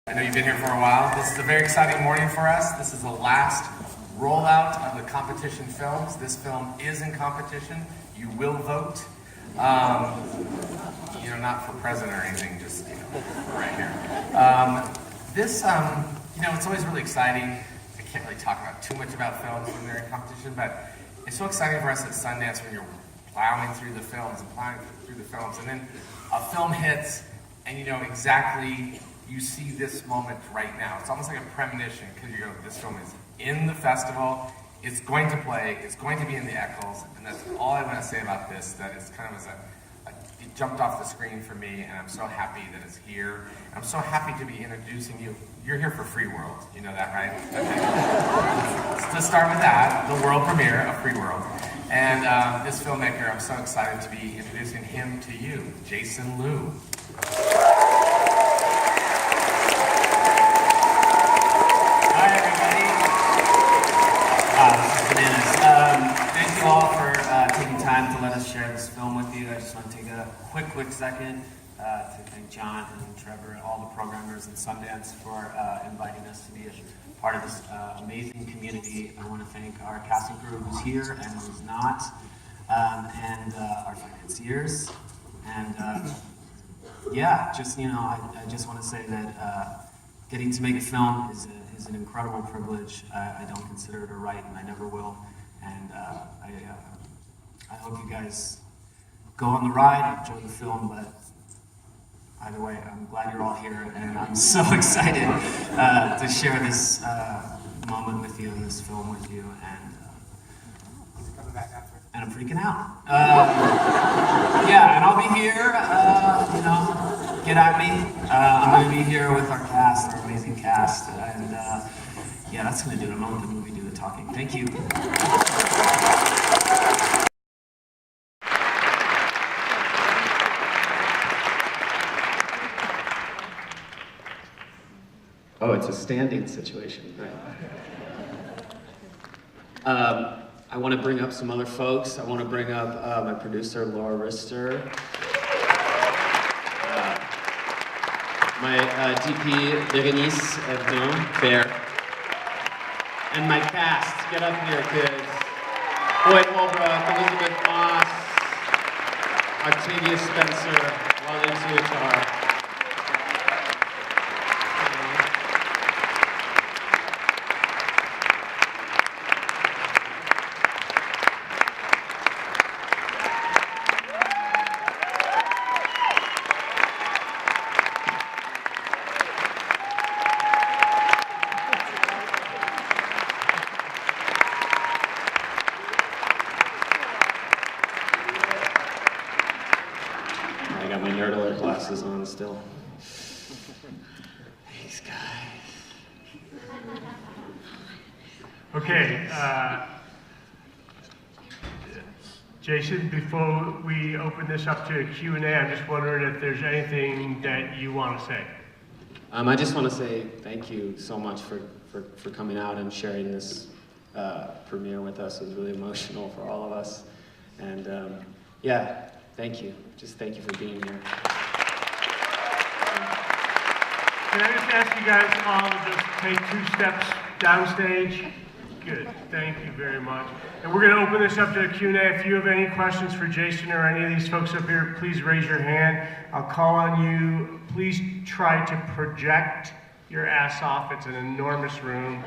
I know you've been here for a while. This is a very exciting morning for us. This is the last rollout of the competition films. This film is in competition. You will vote. Not for president or anything, just right here. It's always really exciting. I can't really talk about too much about films when they're in competition, but it's so exciting for us at Sundance when you're plowing through the films, and then a film hits, and you know exactly. You see this moment right now. It's almost like a premonition because you go, this film is in the festival, it's going to play, it's going to be in the Eccles, and that's all I want to say about this, that it's kind of as it jumped off the screen for me, and I'm so happy that it's here. I'm so happy to be introducing you. You're here for Free World, you know that, right? Okay. To start with that, the world premiere of Free World. And this filmmaker, I'm so excited to be introducing him to you, Jason Liu. Thank you all for taking time to let us share this film with you. I just want to take a quick second to thank John and Trevor and all the programmers in Sundance for inviting us to be a part of this amazing community. I want to thank our casting crew who's here and who's not, and our financiers. And I just want to say that getting to make a film is an incredible privilege. I don't consider it a right, and I never will. And I hope you guys go on the ride, enjoy the film, but either way, I'm glad you're all here, and I'm so excited to share this moment with you and this film with you, and I'm freaking out. And I'll be here, get at me. I'm going to be here with our cast, our amazing cast, and that's going to do it. I'm going to let the movie do the talking. Thank you. Oh, it's a standing situation, right? I want to bring up some other folks. I want to bring up my producer, Laura Rister. My DP, Berenice Evnon, there. And my cast, get up here, kids. Boyd Holbrook, Elizabeth Moss, Octavia Spencer, Wally Tuatar. I got my nerd alert glasses on still. These guys. Okay, Jason, before we open this up to a Q&A, I'm just wondering if there's anything that you want to say. I just want to say thank you so much for coming out and sharing this premiere with us. It was really emotional for all of us. And thank you. Just thank you for being here. Can I just ask you guys all to just take 2 steps downstage? Good, thank you very much. And we're going to open this up to a Q&A. If you have any questions for Jason or any of these folks up here, please raise your hand. I'll call on you. Please try to project your ass off. It's an enormous room.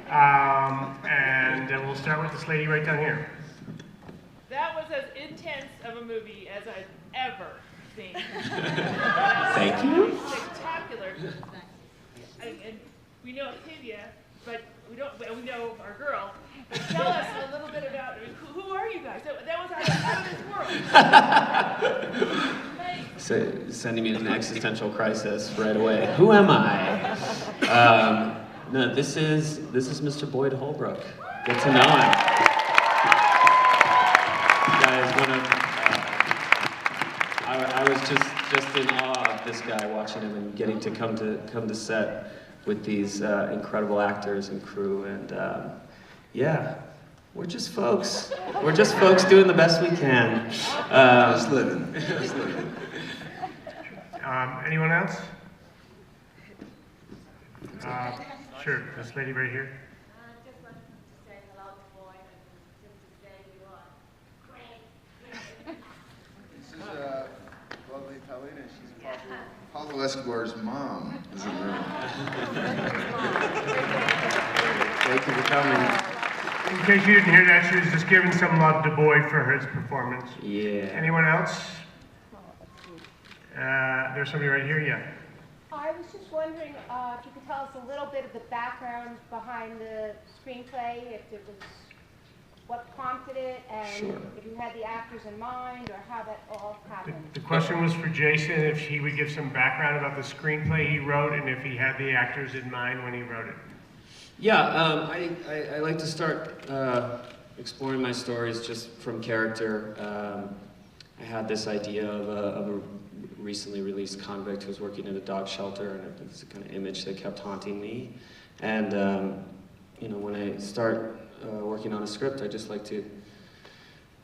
And we'll start with this lady right down here. That was as intense of a movie as I've ever seen. Thank you. Spectacular. And we know Octavia, but we know our girl. But tell us a little bit about who are you guys? That was out of this world. Thanks. So, sending me an existential crisis right away. Who am I? No, this is Mr. Boyd Holbrook. Get to know him. I was just in awe of this guy, watching him and getting to come to set with these incredible actors and crew, and we're just folks. We're just folks doing the best we can. Just living. Just living. Anyone else? Sure, this lady right here. Just wanted to say hello to boy and just to say you are great. This is lovely Paulina. She's Pablo Escobar's mom. Is it her? Thank you for coming. In case you didn't hear that, she was just giving some love to Boy for his performance. Yeah. Anyone else? There's somebody right here, yeah. I was just wondering if you could tell us a little bit of the background behind the screenplay, if it was what prompted it, and Sure. if you had the actors in mind, or how that all happened. The question was for Jason, if he would give some background about the screenplay he wrote, and if he had the actors in mind when he wrote it. Yeah, I like to start exploring my stories just from character. I had this idea of a recently released convict who was working in a dog shelter, and it was a kind of image that kept haunting me. And you know, when I start working on a script, I just like to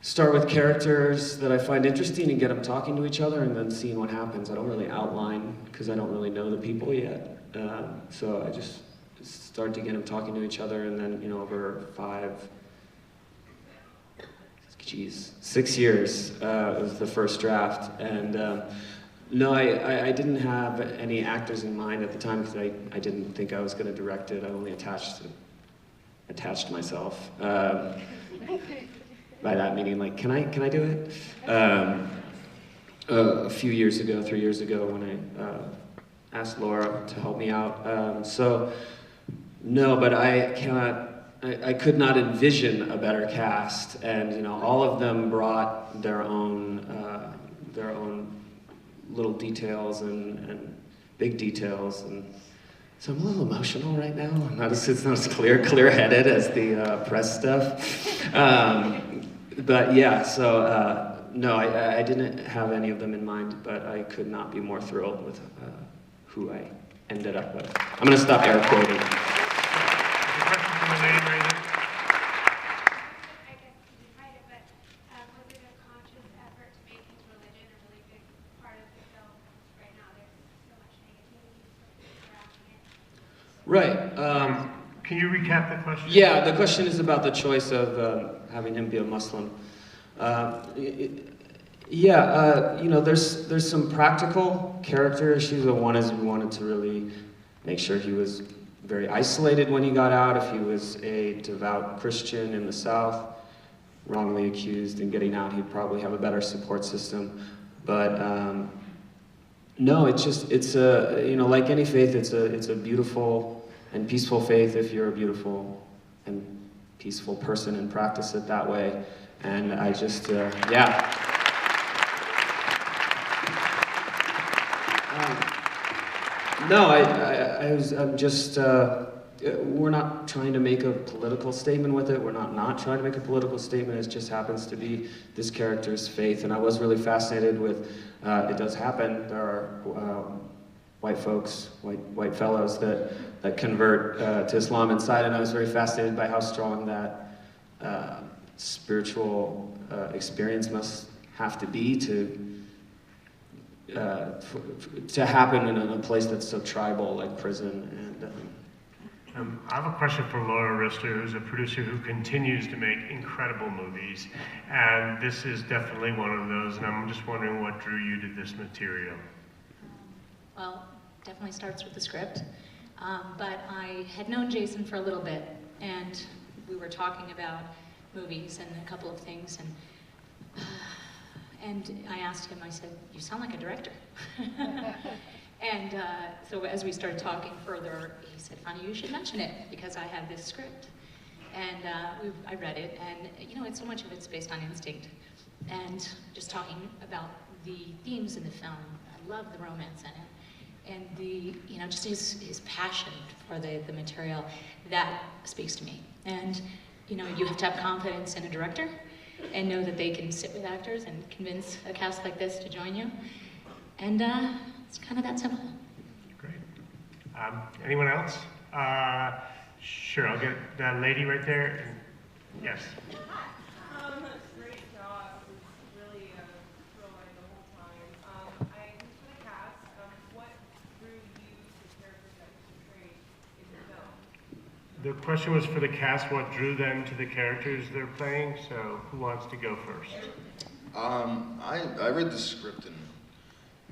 start with characters that I find interesting and get them talking to each other, and then seeing what happens. I don't really outline because I don't really know the people yet, so I just start to get them talking to each other, and then, you know, over 6 years was the first draft. And no, I didn't have any actors in mind at the time because I didn't think I was going to direct it. I only attached myself. By that meaning, like, can I do it? A few years ago, 3 years ago, when I asked Laura to help me out. So, no, but I could not envision a better cast, and you know, all of them brought their own little details and big details, and so I'm a little emotional right now. It's not as clear-headed as the press stuff, but yeah. So no, I didn't have any of them in mind, but I could not be more thrilled with who I ended up with. I'm gonna stop air quoting. The question from the lady right here. I guess you didn't write it, but was it a conscious effort to make his religion a really big part of the film? Right now there's so much negativity surrounding it. Right. Can you recap the question? Yeah, the question is about the choice of having him be a Muslim. You know, there's some practical character issues. One is we wanted to really make sure he was very isolated when he got out. If he was a devout Christian in the South, wrongly accused and getting out, he'd probably have a better support system. But no, it's a, you know, like any faith, it's a beautiful and peaceful faith if you're a beautiful and peaceful person and practice it that way. And I just, yeah. No, I'm just, we're not trying to make a political statement with it. We're not trying to make a political statement. It just happens to be this character's faith. And I was really fascinated with, it does happen. There are white folks, white fellows that convert to Islam inside. And I was very fascinated by how strong that spiritual experience must have to be to happen in a place that's so tribal like prison. And I have a question for Laura Rister, who's a producer who continues to make incredible movies, and this is definitely one of those, and I'm just wondering what drew you to this material. Well, definitely starts with the script, but I had known Jason for a little bit, and we were talking about movies and a couple of things, and I asked him, I said, "You sound like a director." And so as we started talking further, he said, "Funny, you should mention it, because I have this script." And I read it, and you know, so much of it's based on instinct. And just talking about the themes in the film, I love the romance in it. And you know, just his passion for the material, that speaks to me. And you know, you have to have confidence in a director and know that they can sit with actors and convince a cast like this to join you. And it's kind of that simple. Great. Anyone else? Sure, I'll get that lady right there. Yes. Great job. It was really thrilling the whole time. For the cast, what drew you to the characters that you portrayed? The question was for the cast, what drew them to the characters they're playing, so who wants to go first? I read the script, and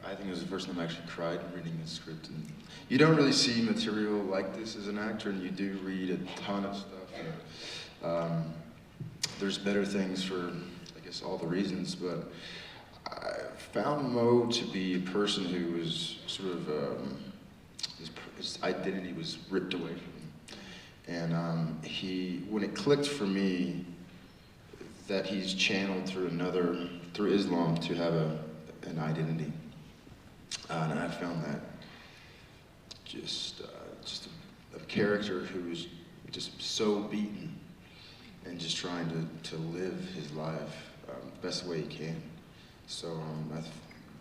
I think it was the first time I actually cried reading the script. And you don't really see material like this as an actor, and you do read a ton of stuff. And, there's better things for, I guess, all the reasons, but I found Mo to be a person who was sort of, his identity was ripped away from him. And when it clicked for me that he's channeled through Islam to have an identity. And I found that just a character who was just so beaten and just trying to live his life the best way he can. So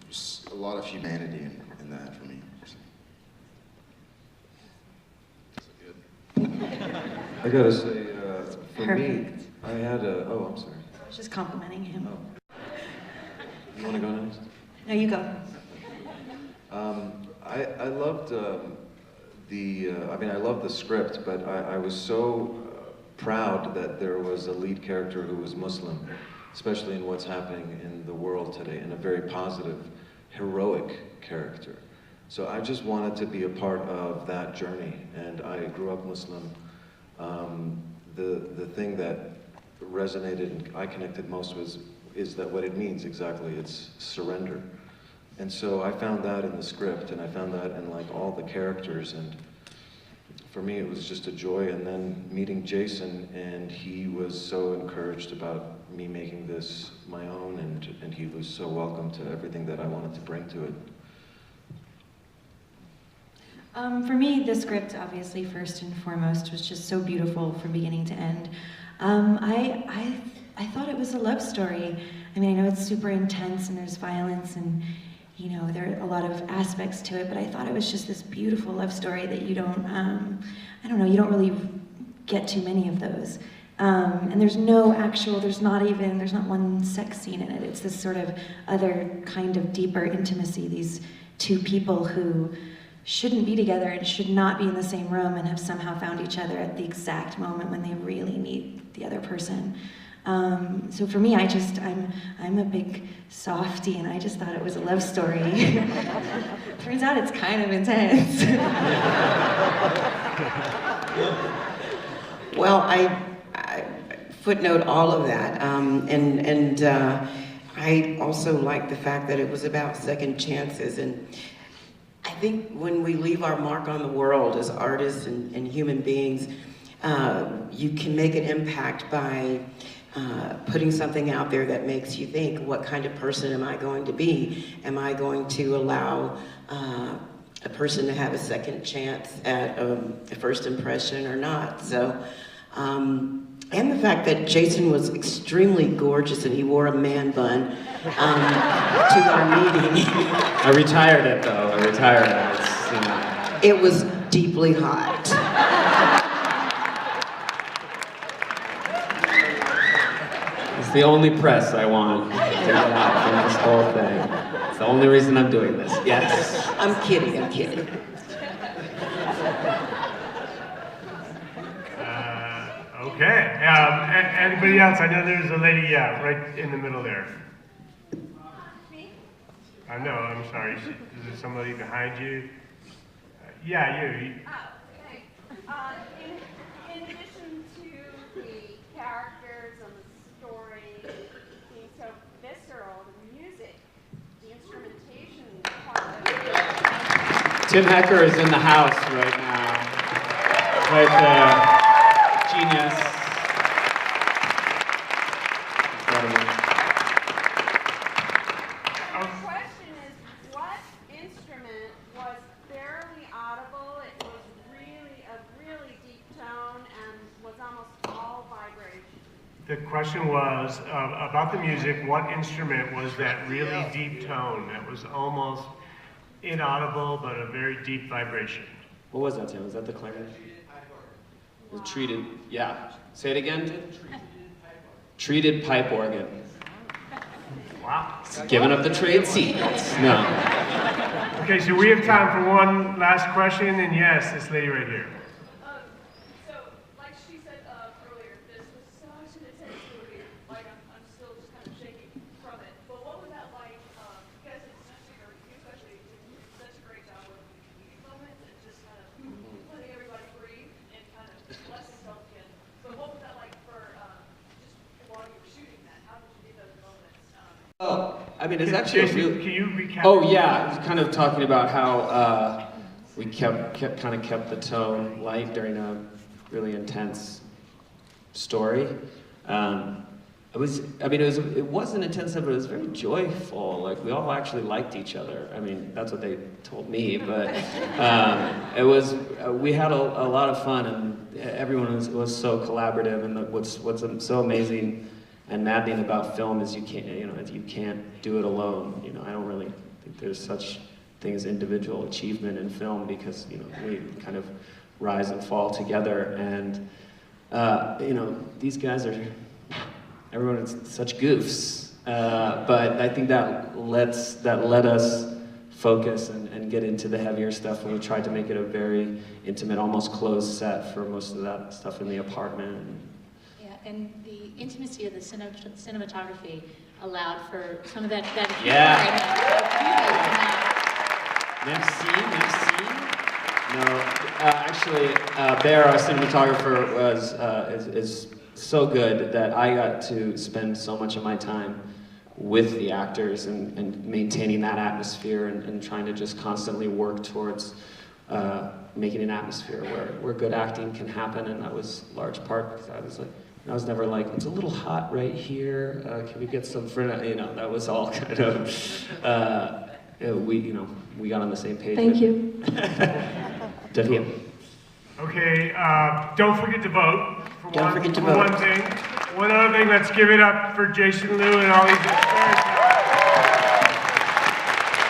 there's a lot of humanity in that for me. I gotta say, for me, I had I'm sorry. I was just complimenting him. Oh. You wanna go next? No, you go. I loved I loved the script, but I was so proud that there was a lead character who was Muslim, especially in what's happening in the world today, and a very positive, heroic character. So I just wanted to be a part of that journey, and I grew up Muslim. The thing that resonated and I connected most is that what it means exactly, it's surrender. And so I found that in the script, and I found that in like all the characters, and for me it was just a joy. And then meeting Jason, and he was so encouraged about me making this my own, and he was so welcome to everything that I wanted to bring to it. For me, the script, obviously, first and foremost, was just so beautiful from beginning to end. I thought it was a love story. I mean, I know it's super intense and there's violence and, you know, there are a lot of aspects to it, but I thought it was just this beautiful love story that you don't, I don't know, you don't really get too many of those. And there's not one sex scene in it. It's this sort of other kind of deeper intimacy, these two people who shouldn't be together and should not be in the same room and have somehow found each other at the exact moment when they really need the other person. So for me, I'm a big softie, and I just thought it was a love story. Turns out it's kind of intense. Well, I footnote all of that, I also like the fact that it was about second chances. And I think when we leave our mark on the world as artists and human beings, you can make an impact by putting something out there that makes you think, what kind of person am I going to be? Am I going to allow a person to have a second chance at a first impression or not? So, and the fact that Jason was extremely gorgeous and he wore a man bun to our meeting. I retired it though, It's, you know. It was deeply hot. It's the only press I want to get out from this whole thing. It's the only reason I'm doing this, yes. I'm kidding. Okay, anybody else? I know there's a lady, right in the middle there. Me? No, I'm sorry. Is there somebody behind you? Yeah, you. Oh, okay. In addition to the characters and the story being so visceral, the music, the instrumentation part of it. Tim Hecker is in the house right now. Right there. Genius. The question is, what instrument was barely audible? It was really a really deep tone and was almost all vibration. The question was about the music, what instrument was that really deep tone that was almost inaudible but a very deep vibration? What was that, Tim? Was that the clarinet? The treated, yeah. Say it again, Tim? Treated pipe organ. Wow. Giving up the trade secrets. No. Okay, so we have time for one last question, and yes, this lady right here. So I mean, it's actually Jason, really... can you recap? Oh yeah, I was kind of talking about how we kept the tone light during a really intense story. It wasn't intense, but it was very joyful. Like, we all actually liked each other. I mean, that's what they told me, but we had a lot of fun, and everyone was so collaborative. And what's so amazing and maddening about film is you can't do it alone. You know, I don't really think there's such thing as individual achievement in film, because, you know, we kind of rise and fall together. And you know, these guys are, everyone is such goofs, but I think that let us focus and get into the heavier stuff, and we tried to make it a very intimate, almost closed set for most of that stuff in the apartment. Yeah, and the intimacy of the cinematography allowed for some of that Merci. No, actually, Bear, our cinematographer, is so good that I got to spend so much of my time with the actors and maintaining that atmosphere and trying to just constantly work towards making an atmosphere where good acting can happen. And that was large part because I was never like, it's a little hot right here. Can we get some for, you know, that was all kind of, we got on the same page. Thank you. Davia. Okay, don't forget to vote. Don't forget to vote. One thing. One other thing, let's give it up for Jason Liu and all these experts.